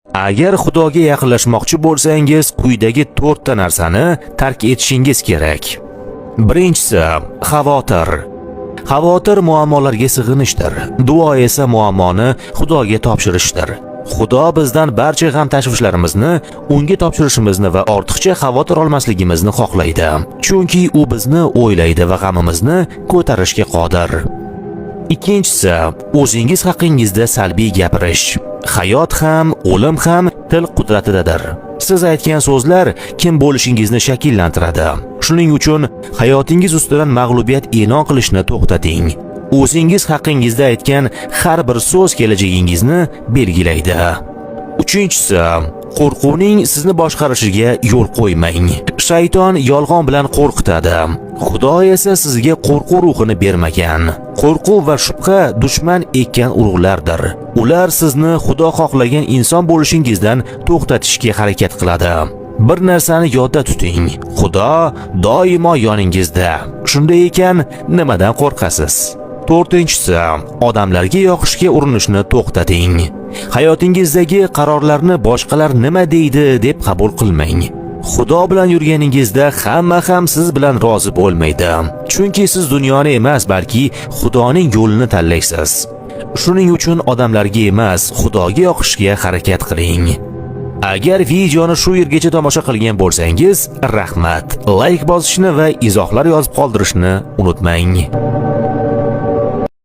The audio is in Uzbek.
Agar Xudoga yaqinlashmoqchi bo'lsangiz, quyidagi 4 ta narsani tark etishingiz kerak. Birinchisi, xavotir. Xavotir muammolarga sig'inishdir. Duo esa muammoni Xudoga topshirishdir. Xudo bizdan barcha g'am tashvishlarimizni unga topshirishimizni va ortiqcha xavotir olmasligimizni xohlaydi. Chunki u bizni o'ylaydi va g'amimizni ko'tarishga qodir. Ikkinchisi, o'zingiz haqingizda salbiy gapirish. Hayot ham, o'lim ham til qudratidadir. Siz aytgan so'zlar kim bo'lishingizni shakllantiradi. Shuning uchun hayotingiz ustidan mag'lubiyat e'lon qilishni to'xtating. O'zingiz haqingizda aytgan har bir so'z kelajagingizni belgilaydi. Uchinchisi, qo'rquvning sizni boshqarishiga yo'l qo'ymang. Shayton yolg'on bilan qo'rqitadi. Xudo esa sizga qo'rquv ruhini bermagan. Qo'rquv va shubha dushman ekkan urug'lardir. Ular sizni Xudo xohlagan inson bo'lishingizdan to'xtatishga harakat qiladi. Bir narsani yodda tuting. Xudo doimo yoningizda. Shunday ekan, nimadan qo'rqasiz? To'rtinchisi, odamlarga yoqishga urinishni to'xtating. Hayotingizdagi qarorlarni boshqalar nima deydi deb qabul qilmang. Xudo bilan yurganingizda hamma ham siz bilan rozi bo'lmaydi. Chunki siz dunyoni emas, balki Xudoning yo'lini tanlaysiz. Shuning uchun odamlarga emas, Xudoga yoqishga harakat qiling. Agar videoni shu yergacha tomosha qilgan bo'lsangiz, rahmat. Like bosishni va izohlar yozib qoldirishni unutmang.